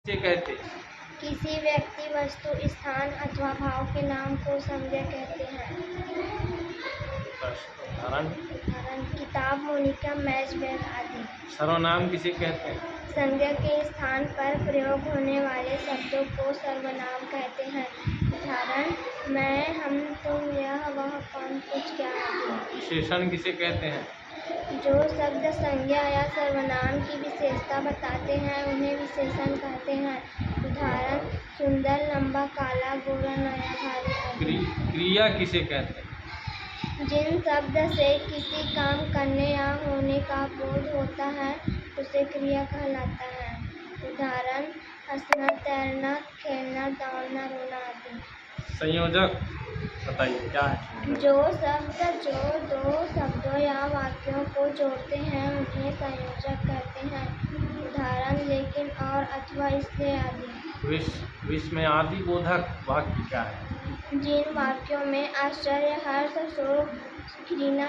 किसे कहते हैं? किसी व्यक्ति, वस्तु, स्थान अथवा भाव के नाम को संज्ञा कहते हैं। उदाहरण? उदाहरण किताब, मोनिका, मैच, बैग आदि। सर्वनाम किसे कहते हैं? संज्ञा के स्थान पर प्रयोग होने वाले शब्दों को सर्वनाम कहते हैं। उदाहरण मैं, हम, तुम, यह, वह, कौन, कुछ, क्या आदि। विशेषण किसे कहते हैं? जो शब्द संज्ञा या सर्वनाम की विशेषता बताते हैं उन्हें विशेषण कहते हैं। उदाहरण सुंदर, लंबा, काला, गोरा, नया, भारी आदि। क्रिया किसे कहते हैं? जिन शब्द से किसी काम करने या होने का बोध होता है उसे क्रिया कहलाता है। उदाहरण हंसना, तैरना, खेलना, दौड़ना, रोना आदि। संयोजक बताइए क्या है? जो शब्द जो दो शब्दों या वाक्यों को जोड़ते हैं उन्हें संयोजक कहते हैं। उदाहरण लेकिन, और, अथवा, इसलिए आदि। विश्व में आदि बोधक वाक्य क्या है? जिन वाक्यों में आश्चर्य, हर्ष, शोक, घृणा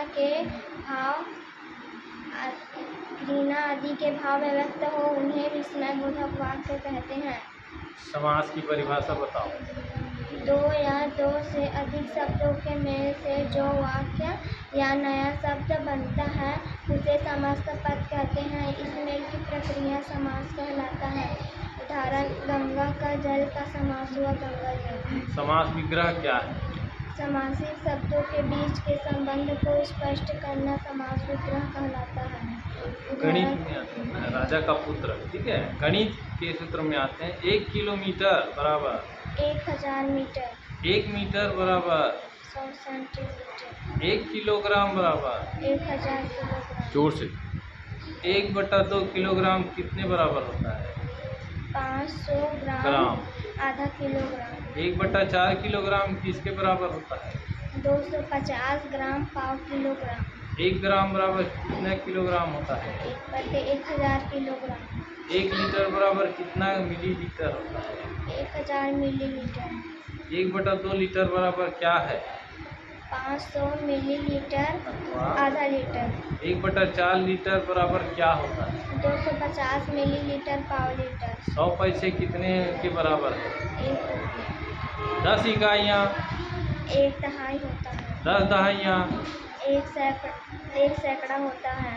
आदि के भाव व्यक्त हो उन्हें विस्मय बोधक वाक्य कहते हैं। समास की परिभाषा बताओ। दो या दो से अधिक शब्दों के मेल से जो वाक्य या नया शब्द बनता है उसे समस्त पद कहते हैं। इस मेल की प्रक्रिया समास कहलाता है। उदाहरण गंगा का जल का समास हुआ गंगा जल। समास विग्रह क्या है? समासित शब्दों के बीच के संबंध को स्पष्ट करना समास विग्रह कहलाता है। गणित में आते हैं ना, राजा का पुत्र, ठीक है। गणित के सूत्र में आते हैं 1 किलोमीटर बराबर 1000 मीटर, 1 मीटर बराबर 100 सेंटीमीटर, 1 किलोग्राम बराबर 1000 किलोग्राम। जोर से 1/2 किलोग्राम कितने बराबर होता है? 500 ग्राम, आधा किलोग्राम। 1/4 किलोग्राम किसके बराबर होता है? 250 ग्राम, पाव किलोग्राम। 1 ग्राम बराबर कितना किलोग्राम होता है? 1/1000 किलोग्राम। 1 लीटर बराबर कितना मिलीलीटर होता है? 1000 मिलीलीटर। 1/2 लीटर बराबर क्या है? 500 मिलीलीटर, आधा लीटर। 1/4 लीटर बराबर क्या होता है? 250 मिलीलीटर, पाव लीटर। 100 पैसे कितने के बराबर है? 1 रुपये। 10 इकाइयाँ 1 दहाई होता है। 10 दहाइयाँ 1 सैकड़ा होता है।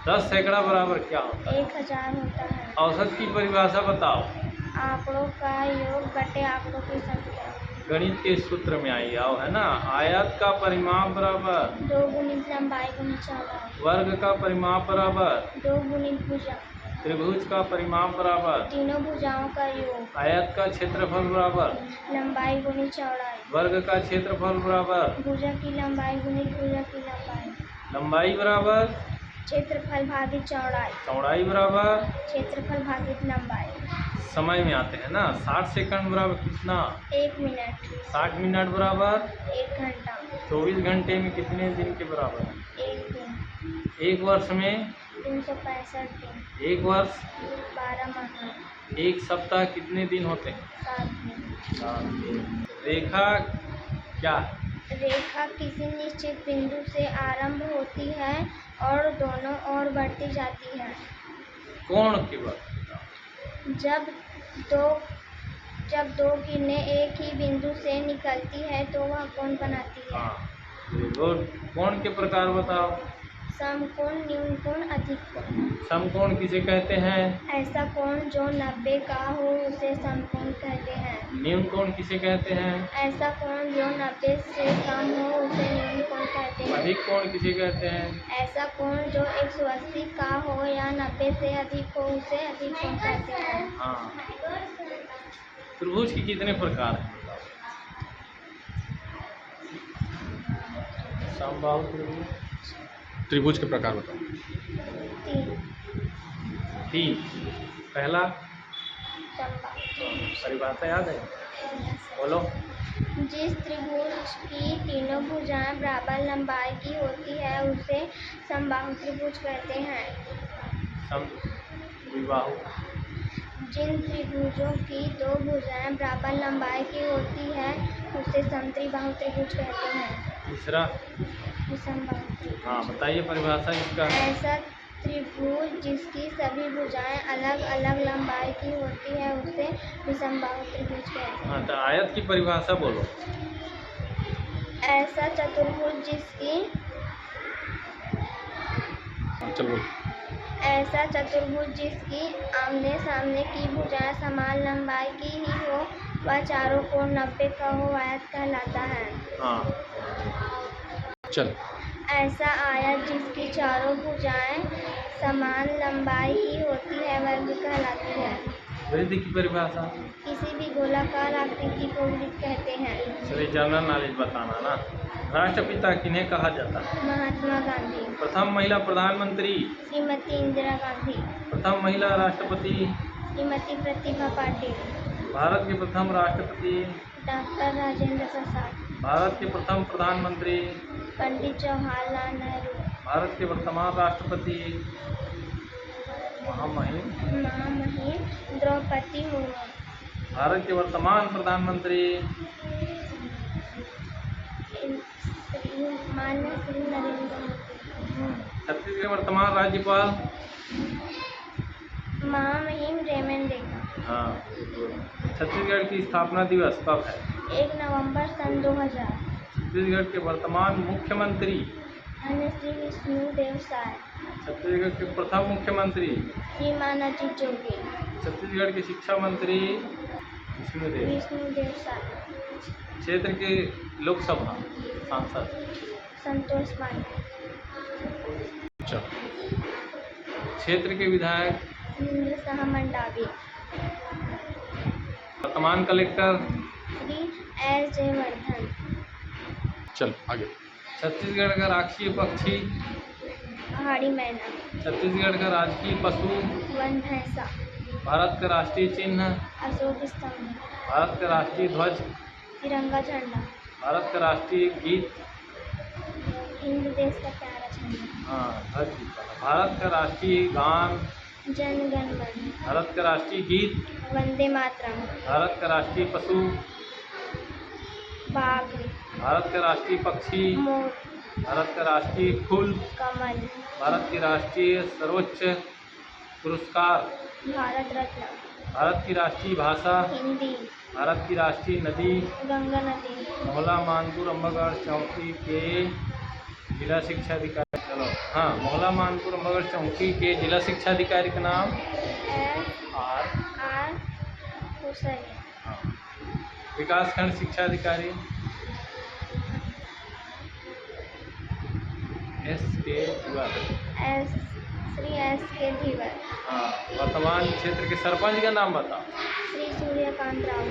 10 सैकड़ा बराबर क्या होता है? 1000 होता है। औसत की परिभाषा बताओ। आंकड़ों का योग बटे आंकड़ों की संख्या। गणित के सूत्र में आई आओ, है ना। आयत का परिमाप बराबर 2 गुणित लंबाई गुणित चौड़ाई। वर्ग का परिमाप बराबर 2 गुणित भुजा। त्रिभुज का परिमाप बराबर तीनों भुजाओं का योग। आयत का क्षेत्रफल बराबर लंबाई गुणित चौड़ाई। वर्ग का क्षेत्रफल बराबर भुजा की लंबाई गुणित भुजा की लंबाई। लंबाई बराबर क्षेत्रफल भागित चौड़ाई। चौड़ाई बराबर क्षेत्रफल भागित लंबाई। समय में आते हैं ना। 60 सेकंड बराबर कितना? 1 मिनट। 60 मिनट बराबर 1 घंटा। 24 घंटे में कितने दिन के बराबर? 1 दिन। 1 वर्ष में 365 दिन। 1 वर्ष 12 माह। 1 सप्ताह कितने दिन होते हैं? 7 दिन। 7 दिन। रेखा क्या है? रेखा किसी निश्चित बिंदु से आरंभ होती है और दोनों ओर बढ़ती जाती है। कोण की बात? जब दो किरणें एक ही बिंदु से निकलती है तो वह कोण बनाती है। हाँ, कोण के प्रकार बताओ। समकोण, न्यून कोण, अधिक कोण। समकोण किसे कहते हैं? ऐसा कोण जो 90 का हो उसे समकोण कहते हैं। न्यून कोण किसे कहते हैं? ऐसा कोण जो 90 से कम हो उसे न्यून कोण कहते हैं। अधिक कोण किसे कहते हैं? ऐसा कोण जो 180 का हो या 90 से अधिक हो उसे अधिक कोण कहते हैं। हाँ। त्रिभुज के कितने प्रकार हैं? समबाहु त्रिभुज। त्रिभुज के प्रकार बताओ। 3। पहला परिभाषा याद है? बोलो। जिस त्रिभुज की तीनों भुजाएं बराबर लंबाई की होती है उसे समबाहु त्रिभुज कहते हैं। समद्विबाहु। जिन त्रिभुजों की 2 भुजाएं बराबर लंबाई की होती है उसे समत्रिबाहु त्रिभुज कहते हैं। तीसरा विषमबाहु। हाँ, बताइए परिभाषा इसका। ऐसा त्रिभुज जिसकी सभी भुजाएं अलग अलग लंबाई की होती है उसे विषमबाहु त्रिभुज कहते हैं। हाँ, तो आयत की परिभाषा बोलो। ऐसा चतुर्भुज जिसकी चलो। ऐसा चतुर्भुज जिसकी आमने सामने की भुजाएं समान लंबाई की ही हो वह चारों कोण 90 का हो आयत कहलाता है। हाँ, चल। ऐसा आयत जिसकी चारों भुजाएं समान लंबाई की होती है वर्ग कहलाती है। वृत्त की परिभाषा। किसी भी गोलाकार आकृति को वृत्त कहते हैं। चलिए, जनरल नॉलेज बताना ना। राष्ट्रपिता किन्हें कहा जाता है? महात्मा गांधी। प्रथम महिला प्रधानमंत्री? श्रीमती इंदिरा गांधी। प्रथम महिला राष्ट्रपति? श्रीमती प्रतिभा पाटिल। भारत के प्रथम राष्ट्रपति? डॉक्टर राजेंद्र प्रसाद। भारत के प्रथम प्रधानमंत्री? पंडित जवाहरलाल नेहरू। भारत के वर्तमान राष्ट्रपति? महामहिम द्रौपदी मुर्मू। भारत के वर्तमान प्रधानमंत्री? माननीय श्री नरेंद्र मोदी। छत्तीसगढ़ के वर्तमान राज्यपाल? महामहिम रेमन डेका। हाँ। छत्तीसगढ़ की स्थापना दिवस कब है? 1 नवंबर सन 2000। छत्तीसगढ़ के वर्तमान मुख्यमंत्री? अन्य श्री विष्णुदेव साय। छत्तीसगढ़ के प्रथम मुख्यमंत्री? श्रीमान अजीत जोगी। छत्तीसगढ़ के शिक्षा मंत्री? विष्णुदेव साय। क्षेत्र के लोकसभा सांसद? संतोष पांडे। क्षेत्र के विधायक? सुरेंद्र शाह मंडावी। वर्तमान कलेक्टर? श्री एस जयवर्धन। चल आगे। छत्तीसगढ़ का राष्ट्रीय पक्षी? पहाड़ी मैना। छत्तीसगढ़ का राजकीय पशु? वन भैंसा। भारत का राष्ट्रीय चिन्ह? अशोक स्तंभ। भारत का राष्ट्रीय ध्वज? तिरंगा झंडा। भारत का राष्ट्रीय गीत? हिंद देश का प्यारा झंडा। हाँ, ध्वज। भारत का राष्ट्रीय गान? जन गण मन। भारत का राष्ट्रीय गीत? वंदे मातरम। भारत का राष्ट्रीय पशु? बाघ। भारत का राष्ट्रीय पक्षी? मोर। भारत का राष्ट्रीय फूल? कमल। भारत की राष्ट्रीय सर्वोच्च पुरस्कार? भारत रत्न। भारत की राष्ट्रीय भाषा? हिंदी। भारत की राष्ट्रीय नदी? गंगा नदी। मोहला मानपुर अम्बागढ़ चौकी के जिला शिक्षा अधिकारी? चलो। हाँ, मोहला मानपुर अम्बागढ़ चौकी के जिला शिक्षा अधिकारी का नाम? आर हुसैन। हाँ। विकासखंड शिक्षा अधिकारी? श्री SK धीवर। हाँ। वर्तमान क्षेत्र के सरपंच का नाम बताओ? श्री सूर्यकांत राउत।